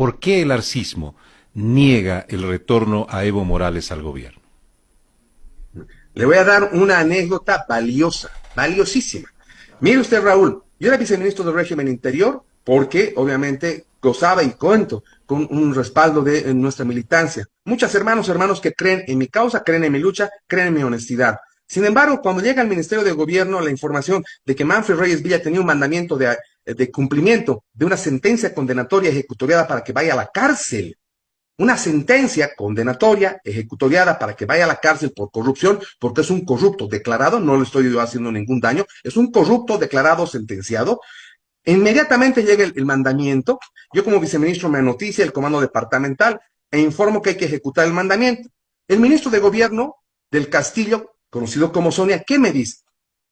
¿Por qué el arcismo niega el retorno a Evo Morales al gobierno? Le voy a dar una anécdota valiosa, valiosísima. Mire usted, Raúl, yo era viceministro del régimen interior porque obviamente gozaba y cuento con un respaldo de nuestra militancia. Muchos hermanos que creen en mi causa, creen en mi lucha, creen en mi honestidad. Sin embargo, cuando llega al Ministerio de Gobierno la información de que Manfred Reyes Villa tenía un mandamiento de cumplimiento de una sentencia condenatoria ejecutoriada para que vaya a la cárcel, una sentencia condenatoria ejecutoriada para que vaya a la cárcel por corrupción, porque es un corrupto declarado, no le estoy yo haciendo ningún daño, es un corrupto declarado sentenciado. Inmediatamente llega el mandamiento, yo como viceministro me noticia el comando departamental e informo que hay que ejecutar el mandamiento. El ministro de Gobierno del Castillo, conocido como Sonia, ¿qué me dice?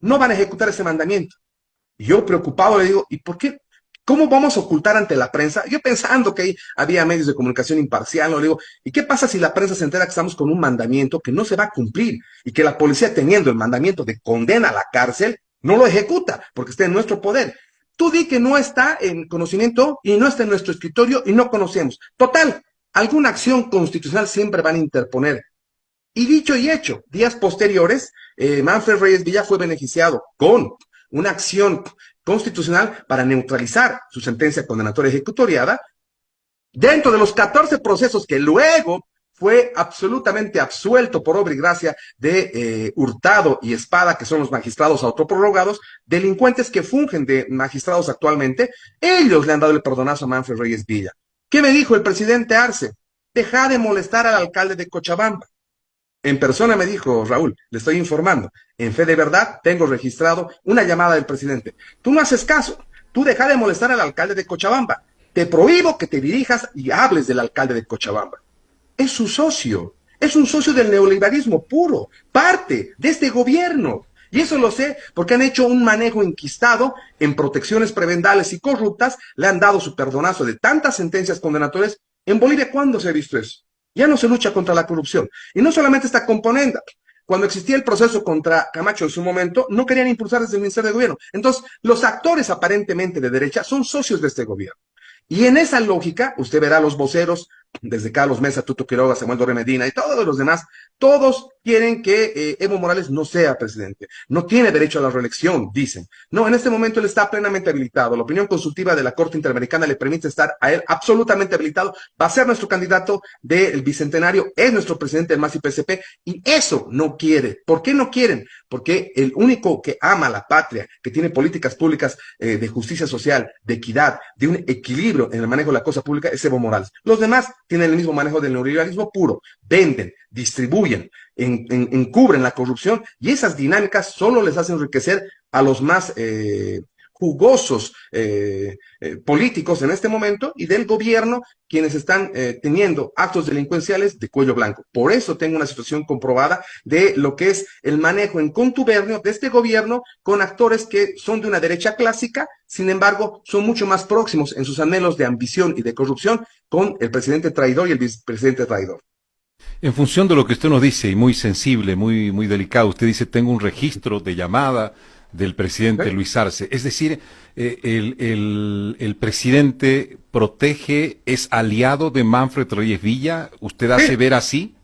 No van a ejecutar ese mandamiento. Y yo preocupado le digo, ¿y por qué? ¿Cómo vamos a ocultar ante la prensa? Yo pensando que ahí había medios de comunicación imparcial, le digo, ¿y qué pasa si la prensa se entera que estamos con un mandamiento que no se va a cumplir y que la policía teniendo el mandamiento de condena a la cárcel, no lo ejecuta porque está en nuestro poder? Tú di que no está en conocimiento y no está en nuestro escritorio y no conocemos. Total, alguna acción constitucional siempre van a interponer. Y dicho y hecho, días posteriores, Manfred Reyes Villa fue beneficiado con una acción constitucional para neutralizar su sentencia condenatoria ejecutoriada dentro de los 14 procesos que luego fue absolutamente absuelto por obra y gracia de Hurtado y Espada, que son los magistrados autoprorrogados, delincuentes que fungen de magistrados actualmente. Ellos le han dado el perdonazo a Manfred Reyes Villa. ¿Qué me dijo el presidente Arce? Deja de molestar al alcalde de Cochabamba. En persona me dijo, Raúl, le estoy informando, en fe de verdad tengo registrado una llamada del presidente. Tú no haces caso, tú deja de molestar al alcalde de Cochabamba. Te prohíbo que te dirijas y hables del alcalde de Cochabamba. Es su socio, es un socio del neoliberalismo puro, parte de este gobierno. Y eso lo sé porque han hecho un manejo enquistado en protecciones prebendales y corruptas, le han dado su perdonazo de tantas sentencias condenatorias. En Bolivia, ¿cuándo se ha visto eso? Ya no se lucha contra la corrupción. Y no solamente esta componenda. Cuando existía el proceso contra Camacho en su momento, no querían impulsar desde el Ministerio de Gobierno. Entonces, los actores aparentemente de derecha son socios de este gobierno. Y en esa lógica, usted verá los voceros, desde Carlos Mesa, Tuto Quiroga, Samuel Dorre Medina y todos los demás, todos quieren que Evo Morales no sea presidente. No tiene derecho a la reelección, dicen. No, en este momento él está plenamente habilitado. La opinión consultiva de la Corte Interamericana le permite estar a él absolutamente habilitado. Va a ser nuestro candidato del Bicentenario, es nuestro presidente del MAS y PSP, y eso no quiere. ¿Por qué no quieren? Porque el único que ama a la patria, que tiene políticas públicas de justicia social, de equidad, de un equilibrio en el manejo de la cosa pública, es Evo Morales. Los demás tienen el mismo manejo del neoliberalismo puro, venden, distribuyen, encubren la corrupción y esas dinámicas solo les hacen enriquecer a los más jugosos políticos en este momento y del gobierno quienes están teniendo actos delincuenciales de cuello blanco. Por eso tengo una situación comprobada de lo que es el manejo en contubernio de este gobierno con actores que son de una derecha clásica, sin embargo, son mucho más próximos en sus anhelos de ambición y de corrupción con el presidente traidor y el vicepresidente traidor. En función de lo que usted nos dice, y muy sensible, muy delicado, usted dice, tengo un registro de llamada del presidente ¿Sí? Luis Arce. Es decir, el presidente protege, es aliado de Manfred Reyes Villa. ¿Usted hace Sí, ver así?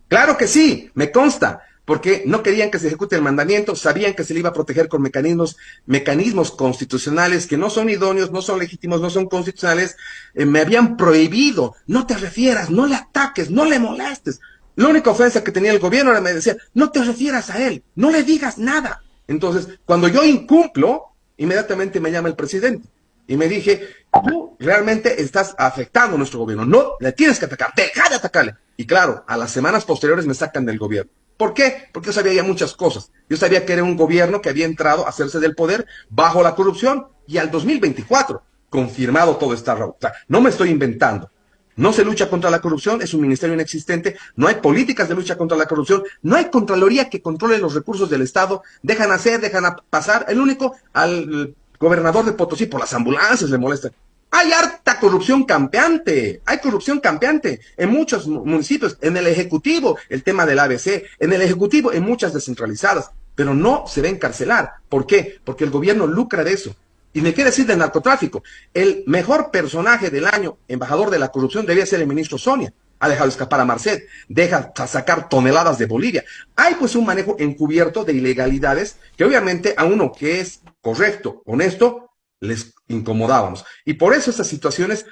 claro que sí, me consta, porque no querían que se ejecute el mandamiento, sabían que se le iba a proteger con mecanismos constitucionales que no son idóneos, no son legítimos, no son constitucionales. Me habían prohibido, no te refieras, no le ataques, no le molestes. La única ofensa que tenía el gobierno era me decía, no te refieras a él, no le digas nada. Entonces, cuando yo incumplo, inmediatamente me llama el presidente y me dije, tú realmente estás afectando a nuestro gobierno, no le tienes que atacar, deja de atacarle. Y claro, a las semanas posteriores me sacan del gobierno. ¿Por qué? Porque yo sabía ya muchas cosas. Yo sabía que era un gobierno que había entrado a hacerse del poder bajo la corrupción y al 2024, confirmado todo está, Raúl. O sea, no me estoy inventando. No se lucha contra la corrupción, es un ministerio inexistente, no hay políticas de lucha contra la corrupción, no hay Contraloría que controle los recursos del Estado, dejan hacer, dejan pasar, el único al gobernador de Potosí por las ambulancias le molesta. Hay harta corrupción campeante, hay corrupción campeante en muchos municipios, en el Ejecutivo, el tema del ABC, en el Ejecutivo, en muchas descentralizadas, pero no se va a encarcelar. ¿Por qué? Porque el gobierno lucra de eso. Y me quiere decir del narcotráfico. El mejor personaje del año, embajador de la corrupción, debía ser el ministro Sonia. Ha dejado escapar a Marcet, deja sacar toneladas de Bolivia. Hay pues un manejo encubierto de ilegalidades que obviamente a uno que es correcto, honesto, les incomodábamos. Y por eso estas situaciones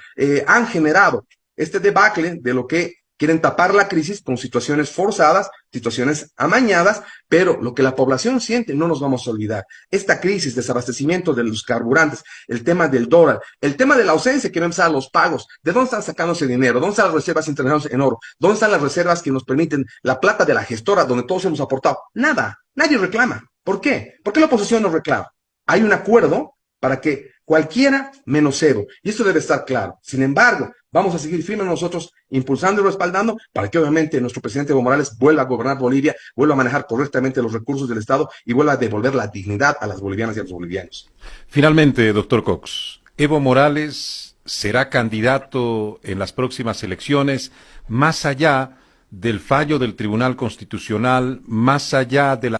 han generado este debacle de lo que quieren tapar la crisis con situaciones forzadas, situaciones amañadas, pero lo que la población siente no nos vamos a olvidar. Esta crisis, desabastecimiento de los carburantes, el tema del dólar, el tema de la ausencia que va a empezar los pagos, ¿de dónde están sacando ese dinero? ¿Dónde están las reservas internacionales en oro? ¿Dónde están las reservas que nos permiten la plata de la gestora donde todos hemos aportado? Nada, nadie reclama. ¿Por qué? ¿Por qué la oposición no reclama? Hay un acuerdo para que cualquiera menos cero. Y esto debe estar claro. Sin embargo, vamos a seguir firmes nosotros impulsando y respaldando para que obviamente nuestro presidente Evo Morales vuelva a gobernar Bolivia, vuelva a manejar correctamente los recursos del Estado y vuelva a devolver la dignidad a las bolivianas y a los bolivianos. Finalmente, doctor Cox, ¿Evo Morales será candidato en las próximas elecciones más allá del fallo del Tribunal Constitucional, más allá de la